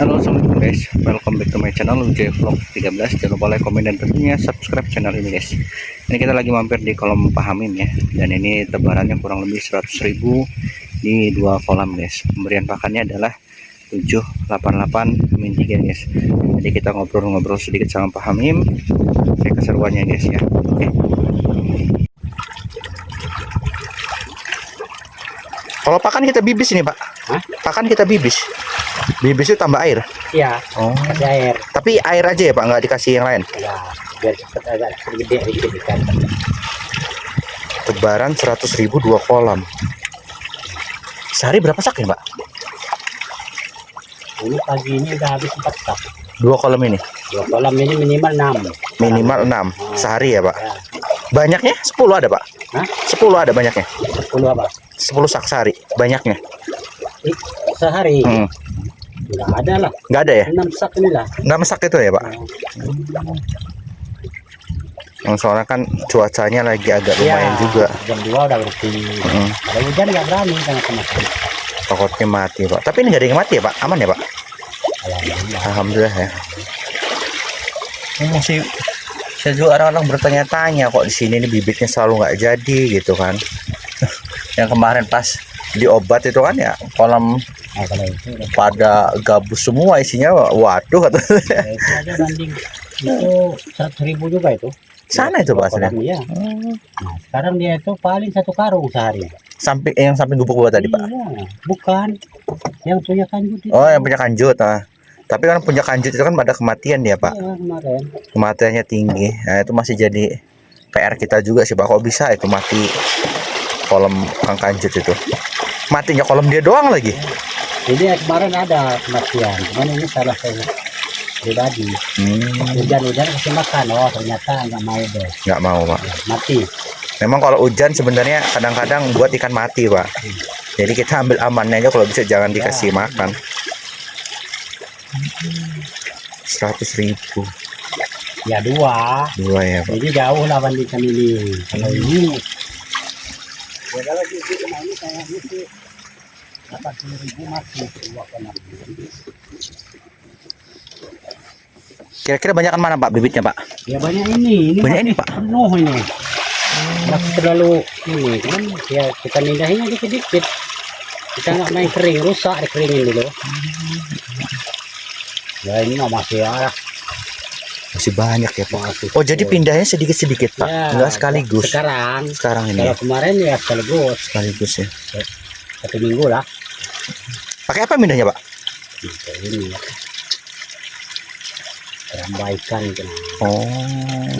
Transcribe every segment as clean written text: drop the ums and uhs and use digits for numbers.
Halo, assalamualaikum guys, welcome back to my channel Ujay Vlog 13. Jangan lupa like, komen, dan tentunya subscribe channel ini guys. Ini kita lagi mampir di kolam Pahamim ya. Dan ini tebarannya kurang lebih 100.000 di 2 kolam guys. Pemberian pakannya adalah 788-3 guys. Jadi kita ngobrol-ngobrol sedikit sama Pahamim, kayak keseruannya guys ya. Oke. Kalau pakan kita bibis ini Pak. Hah? Pakan kita bibis. Bibis itu tambah air. Iya, Oh. kasih air. Tapi air aja ya Pak, nggak dikasih yang lain. Ya, biar cepat agak gede dikit ikan. Tebaran 100.000 2 kolam. Sehari berapa sak ya Pak? Ini pagi ini udah habis 4 sak. 2 kolam ini? 2 kolam ini minimal 6. Minimal 6 sehari ya Pak? Ya. Banyaknya 10 ada Pak? Hah? 10 ada banyaknya? 10 apa? 10 sak sehari banyaknya? Sehari. Udah ada lah. Nggak ada ya? 6 sak ini lah. 6 sak itu ya Pak? Soalnya kan cuacanya lagi agak lumayan juga. Jam 2 udah berhenti. Ada hujan nggak berani karena kemakan. Takutnya mati Pak. Tapi ini nggak ada yang mati ya Pak? Aman ya Pak? Alhamdulillah. Alhamdulillah ya. Masih saya juga orang-orang bertanya-tanya kok di sini ini bibitnya selalu nggak jadi gitu kan. Yang kemarin pas diobat itu kan ya kolam Nah, kalau itu udah pada gabus semua isinya, waduh kata. ya, itu aja banding itu 100.000 juga itu. Sana itu Pak Kolam, iya. Nah, sekarang dia itu paling 1 karung sehari. Samping yang samping gubuk gua tadi Pak. Iya, bukan yang punya kanjut itu. Oh, yang punya kanjut. Tapi kan punya kanjut itu kan pada kematian ya Pak. Iya, kemarin. Kematiannya tinggi. Nah, itu masih jadi PR kita juga sih Pak. Kok bisa itu mati kolam kang kanjut itu? Matinya kolam dia doang lagi. Jadi kemarin ada kematian, cuman ini salah saya pribadi. Hujan-hujan kasih makan, oh ternyata nggak mau deh. Nggak mau Pak. Mati. Memang kalau hujan sebenarnya kadang-kadang buat ikan mati Pak. Jadi kita ambil amannya aja, kalau bisa jangan dikasih makan. 100.000 Ya 2 ya Pak. jadi jauh lah bandingkan ini. Kalau ini ya kalau gitu ini saya mesti 80.000 masih 2 kolam. Kira-kira banyakan mana Pak bibitnya Pak? Ya banyak ini Banyak ini, masih Pak. penuh ini. Masih terlalu ini kan ya kita mindahinnya dikit-dikit. Kita nggak main kering, rusak dikeringin dulu. Ya ini mah masih ya. Masih banyak ya Pak. Masih Oh, jadi full. pindahnya sedikit-sedikit Pak, Ya, nggak sekaligus. Sekarang ini kalau ya? kemarin ya Sekaligus ya. 1 minggu lah. Pakai apa pindahnya Pak? Gitu, ini ya. Rambaikan gitu. Oh,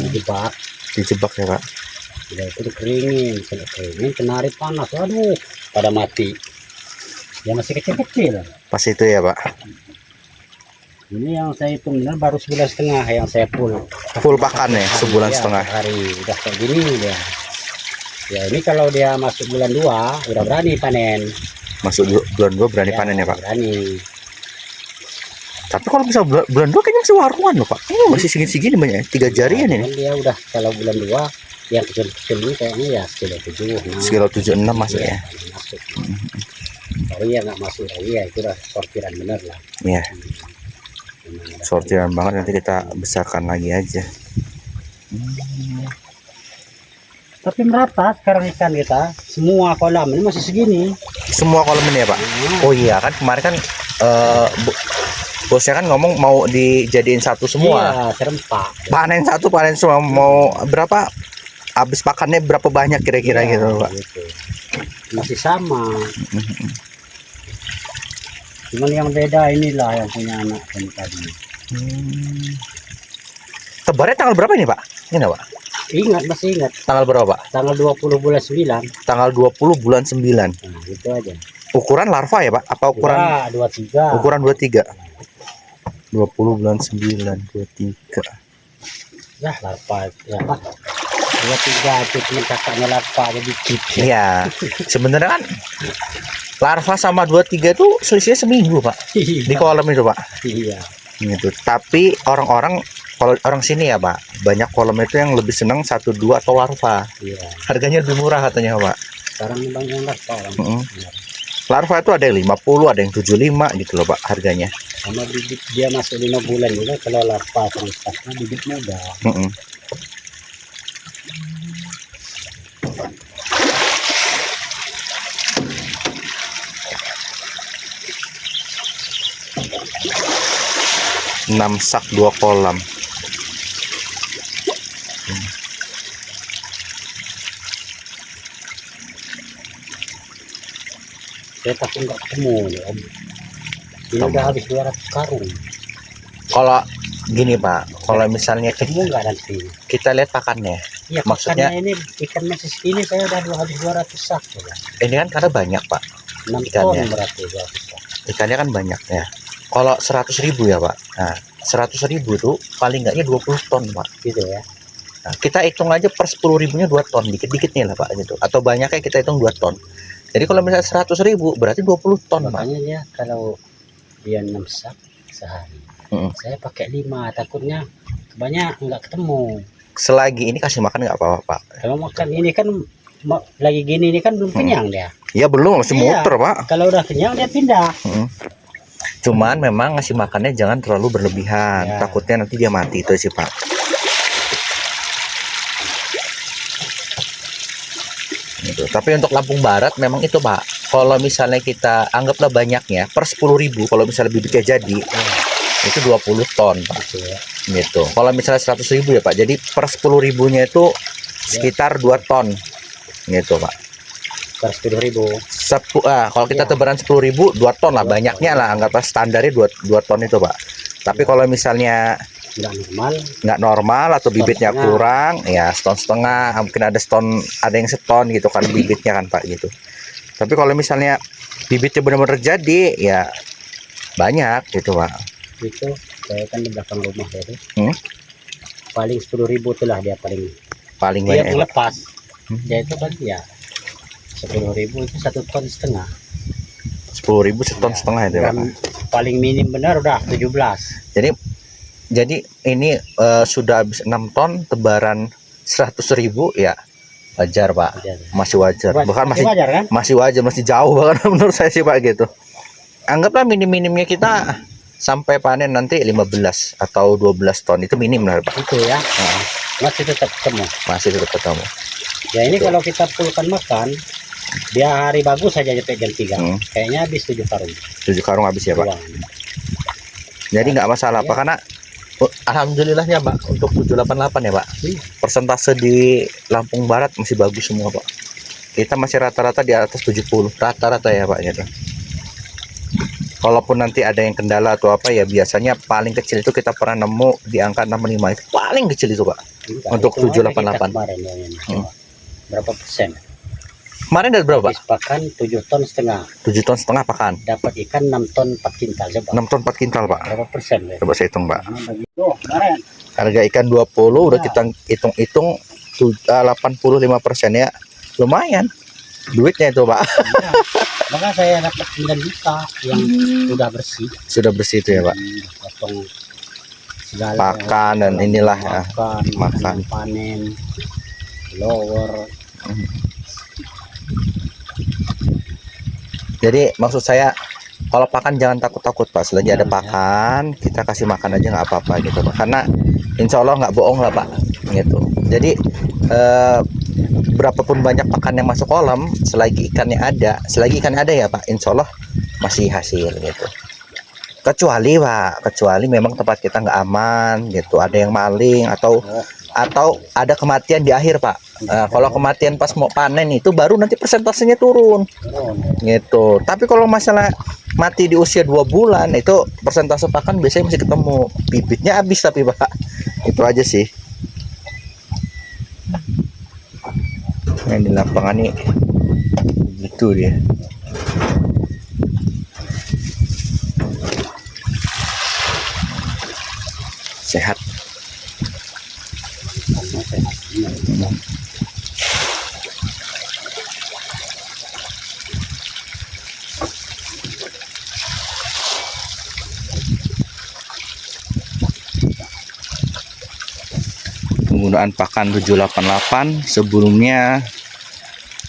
Dijebak. dijebak ya Pak. Udah itu dikeringin, kena hari panas. Waduh, pada mati. Ya masih kecil-kecil. Pas itu ya Pak. Ini yang saya hitung benar baru 1,5 bulan yang saya Full pakan ya, sebulan Ya, setengah. hari udah kayak gini dia. Ya ini kalau dia masuk bulan 2 udah berani panen. Masuk bulan 2 berani panen ya Pak. Berani. Tapi kalau bisa bulan 2 kayaknya masih warungan loh Pak. Masih segini-segini banyak, 3 jarian ini. Kan dia udah kalau bulan 2 yang kecil-kecil ini kayaknya ya sekilo 7. Sekilo 76 masuk ya. Masuk. Baru ya nggak masuk lagi ya itu udah sortiran bener lah. Iya, sortiran banget, nanti kita besarkan lagi aja. Tapi merata sekarang ikan kita semua kolam ini masih segini. Semua kolam ini ya Pak. Oh iya kan kemarin kan bosnya kan ngomong mau dijadiin satu semua. Iya, serempak. Panen satu, panen semua. Mau berapa? Habis pakannya berapa banyak kira-kira Iya, gitu Pak? gitu. Masih sama. Cuman yang beda inilah yang punya anak kan tadi. Tebarnya tanggal berapa ini Pak? Ini Pak? Ingat, masih ingat. Tanggal berapa Pak? Tanggal 20 bulan 9. Tanggal 20 bulan 9. Nah, itu aja. Ukuran larva ya Pak? Apa ukuran? Wah, 23. Ukuran 23. 20 bulan 9, 23. Ya, larva ya Pak. 23 itu cuma kakaknya larva jadi dikit. Iya. Sebenarnya kan larva sama 23 itu selisihnya seminggu Pak. Di kolam itu Pak. Iya. Gitu. Tapi orang-orang, kalau orang sini ya Pak, banyak kolam itu yang lebih senang 1, 2 atau larva. Iya. Harganya lebih murah katanya Pak. Sekarang banyak larva orang. Larva itu ada yang 50, ada yang 75 gitu loh Pak harganya. Sama bibit dia masuk 5 bulan juga kalau lepas yang stoknya bibit muda. Mm-mm. Enam sak 2 kolam. Saya takut nggak ketemu ya, Om. Ini udah habis 200 karung. Kalau gini Pak, kalau misalnya Ketemu nggak nanti? kita lihat pakannya, Iya, maksudnya maksudnya ini ikan masih segini saya udah habis 200 sak ya. ini kan karena banyak Pak, 6 Ikannya. ton berarti 200 sak. ikannya kan banyak ya. Kalau 100.000 ya Pak, nah 100.000 tuh paling enggaknya 20 ton Pak. Gitu ya. Nah, kita hitung aja per 10.000-nya 2 ton, dikit-dikitnya lah Pak gitu. Atau banyaknya kita hitung 2 ton. Jadi kalau misalnya 100.000 berarti 20 ton Pak. Makanya dia kalau dia 6 sak sehari, saya pakai 5, takutnya banyak nggak ketemu. Selagi ini kasih makan nggak apa-apa Pak. Kalau makan ini kan lagi gini ini kan belum kenyang dia. Ya belum, masih Iya. muter Pak. Kalau udah kenyang dia pindah. Cuman memang ngasih makannya jangan terlalu berlebihan, Ya. takutnya nanti dia mati itu sih Pak. Gitu. Tapi untuk Lampung Barat memang itu Pak. Kalau misalnya kita anggaplah banyaknya per 10.000, kalau misalnya bibitnya jadi itu 20 ton Pak. Gitu ya. Gitu. Kalau misalnya 100.000 ya Pak, jadi per 10.000-nya itu sekitar 2 ton gitu Pak. Per 10.000. Kalau kita Iya. tebaran 10.000 2 ton lah, 2 ton. banyaknya lah, anggaplah standarnya 2 ton itu Pak. Tapi kalau misalnya Nggak normal. nggak normal atau bibitnya setengah. kurang, ya setengah, mungkin ada yang seton gitu kan bibitnya kan Pak gitu. Tapi kalau misalnya bibitnya benar-benar jadi, ya banyak gitu Pak. Itu saya kan di belakang rumah saya itu. Hmm? Paling 10.000 itulah dia paling. Paling Dia banyak ya, Pak. melepas. Hmm. Dia itu kan ya 10.000 itu 1,5 ton. 10.000 seton Ya, setengah itu ya Pak. dan paling minim benar udah 17. Jadi ini sudah habis 6 ton tebaran 100.000 ya wajar Pak, masih wajar, bahkan masih wajar kan? masih wajar, masih jauh bahkan menurut saya sih Pak gitu. Anggaplah minim-minimnya kita sampai panen nanti 15 atau 12 ton itu minim lah Pak. Itu ya. Masih tetap ketemu. Masih tetap ketemu. Ya ini Betul. kalau kita pulkan makan, dia hari bagus saja sampai jam 3. Kayaknya habis 7 karung. 7 karung habis ya Pak. Pulang. Jadi nggak masalah Pak, karena alhamdulillahnya Pak untuk 788 ya Pak. Persentase di Lampung Barat masih bagus semua Pak. Kita masih rata-rata di atas 70, rata-rata ya Pak gitu. Kalaupun nanti ada yang kendala atau apa ya biasanya paling kecil itu kita pernah nemu di angka 65, itu paling kecil itu Pak. Enggak, Untuk itu aja 788. kita kemarin ya, ini. Berapa persen? Kemarin dari berapa Pak? Habis pakan 7,5 ton. 7 ton setengah pakan. Dapat ikan 6 ton 4 kintal. Coba. 6 ton 4 kintal Pak. Berapa persen? Ya? Coba saya hitung Pak. Begitu kemarin. Harga ikan 20 udah kita hitung-hitung 85% ya. Lumayan. Duitnya itu Pak. Ya. Maka saya dapat 9 juta yang udah bersih. Sudah bersih itu ya Pak. Potong segala Pakan dan inilah ya. makan, Makan. panen, lower. Jadi maksud saya kalau pakan jangan takut-takut Pak. Selagi ada Ya. pakan kita kasih makan aja nggak apa-apa gitu Pak. Karena insya Allah nggak bohong lah Pak gitu. Jadi berapapun banyak pakan yang masuk kolam, selagi ikannya ada ya Pak, insya Allah masih hasil gitu. Kecuali memang tempat kita nggak aman gitu, ada yang maling atau ada kematian di akhir Pak. Kalau kematian pas mau panen itu baru nanti persentasenya turun gitu. Tapi kalau masalah mati di usia 2 bulan itu persentase pakan biasanya masih ketemu, bibitnya habis tapi Pak. Itu aja sih. Yang di lapangan nih gitu dia. Sehat. Penggunaan pakan 788 sebelumnya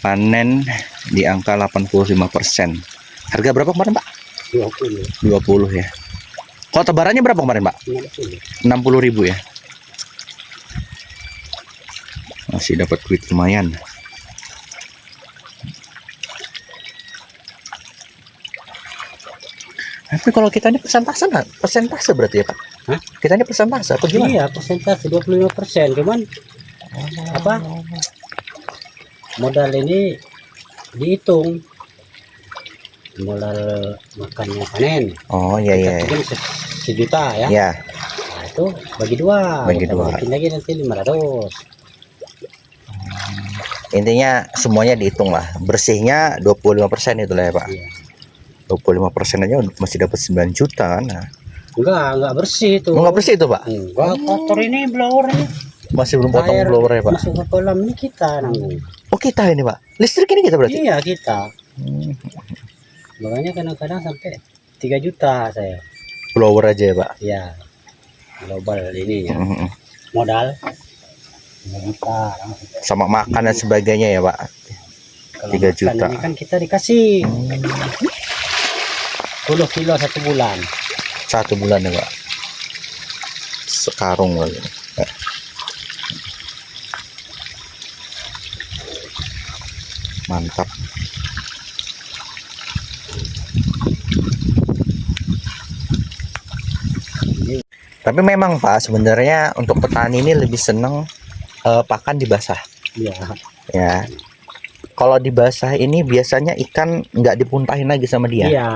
panen di angka 85%. Harga berapa kemarin Pak? 20. 20 ya. Kalau tebarannya berapa kemarin, Pak? 50. 60.000 ya. Masih dapat duit lumayan. Tapi kalau kita ini persentase berarti ya, Pak? Hah? Kita ini persentase apa gimana? Iya, persentase 25%. Cuman apa? Modal ini dihitung. Modal makannya panen. Oh iya iya. Mungkin sejuta ya. Ya, Nah, itu bagi dua. Bagi Kita dua. balikin lagi nanti 500. intinya semuanya dihitung lah. Bersihnya 25% itu lah ya, Pak. Iya. 25% aja masih dapat 9 juta kan. Nah. Enggak bersih itu. Enggak bersih itu, Pak. Enggak, kotor ini blowernya. Masih belum potong Air blower ya, Pak. masuk ke kolam ini kita nanggung. Oh, kita ini, Pak. Listrik ini kita berarti. Iya, kita. Makanya kadang-kadang sampai 3 juta saya. Blower aja ya, Pak. Iya. Global ini ya. Mm-mm. Modal 3 juta. Sama makan dan sebagainya ya, Pak. Kalau 3 makan juta. ini kan kita dikasih 10 kilo 1 bulan. 1 bulan ya, Pak. Sekarung lagi. Mantap. Tapi memang Pak, sebenarnya untuk petani ini lebih seneng pakan dibasah. Iya. Ya. Kalau dibasah ini biasanya ikan nggak dipuntahin lagi sama dia. Iya.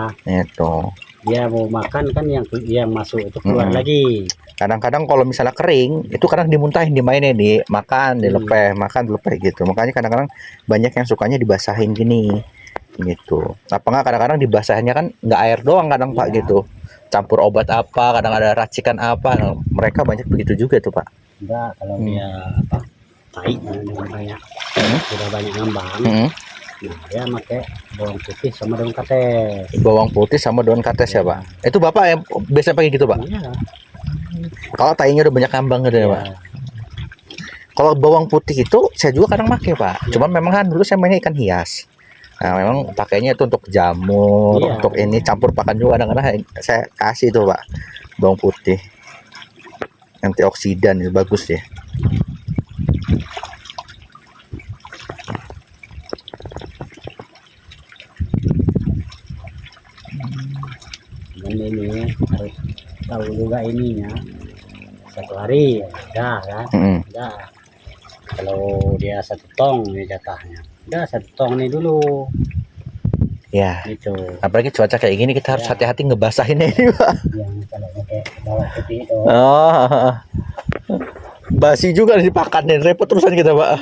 Itu. Dia mau makan kan yang masuk itu keluar Mm-mm. lagi. Kadang-kadang kalau misalnya kering, itu kadang dimuntahin, dimainin, dimakan, dilepeh, makan, dilepeh gitu. Makanya kadang-kadang banyak yang sukanya dibasahin gini, gitu. Apa nggak kadang-kadang dibasahinnya kan nggak air doang kadang Pak Iya. gitu. Campur obat apa, kadang ada racikan apa. Nah, mereka banyak begitu juga tuh Pak. Enggak, kalau dia apa? Tai dengan banyak. Hmm. Sudah banyak ngambang. Mm-mm. Nah, dia pakai bawang putih sama daun kates. Bawang putih sama daun kates ya Pak. Itu Bapak yang biasa pakai gitu Pak. Iya. Kalau tainya udah banyak ngambang gitu ya Pak. Iya. Kalau bawang putih itu saya juga kadang pakai Pak. Cuman memang kan dulu saya mainnya ikan hias. Nah memang pakainya itu untuk jamur, Iya. untuk ini campur pakan juga kadang-kadang saya kasih itu Pak. Bawang putih. Antioksidan itu bagus ya. Dan ini harus tahu juga ininya. 1 hari ya, kan? Mm-mm. Udah. Kalau dia 1 tong ini jatahnya. Udah 1 tong nih dulu. Ya. Itu Apalagi cuaca kayak gini kita harus Ya. hati-hati ngebasahinnya ini Pak. yang kalau pakai bawang putih itu. Oh. Basi juga dipakan nih, repot terusan kita Pak.